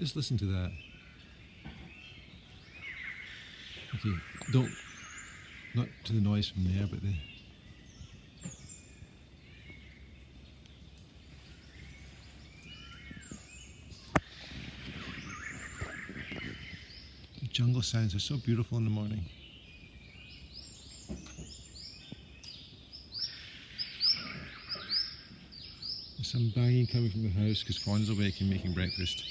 Just listen to that. Okay, not to the noise from there, but the jungle sounds are so beautiful in the morning. There's some banging coming from the house because Fawn's awake and making breakfast.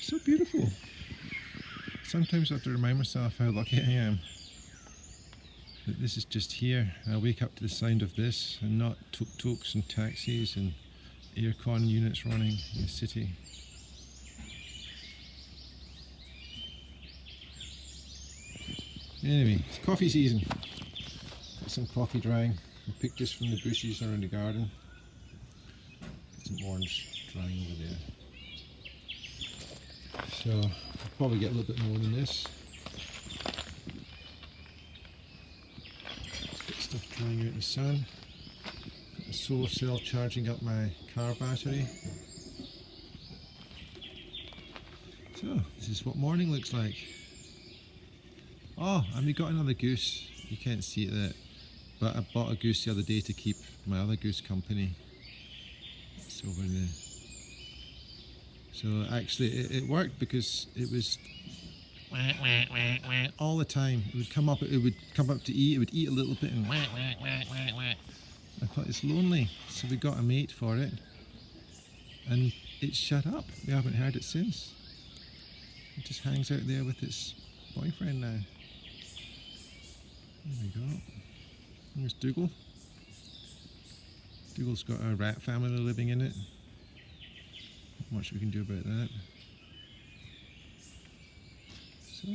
So beautiful. Sometimes I have to remind myself how lucky I am that this is just here. I wake up to the sound of this and not tuk-tuks and taxis and aircon units running in the city. Anyway, it's coffee season. Got some coffee drying. I picked this from the bushes around the garden. Some orange drying over there. So I'll probably get a little bit more than this. Get stuff drying out in the sun. Got a solar cell charging up my car battery. So this is what morning looks like. Oh, and we got another goose. You can't see it there, but I bought a goose the other day to keep my other goose company. It's over there. So actually it worked because it was all the time. It would come up to eat, it would eat a little bit and I thought it's lonely, so we got a mate for it and it shut up. We haven't heard it since. It just hangs out there with its boyfriend now. There we go. There's Dougal. Dougal's got a rat family living in it. Not much we can do about that. So,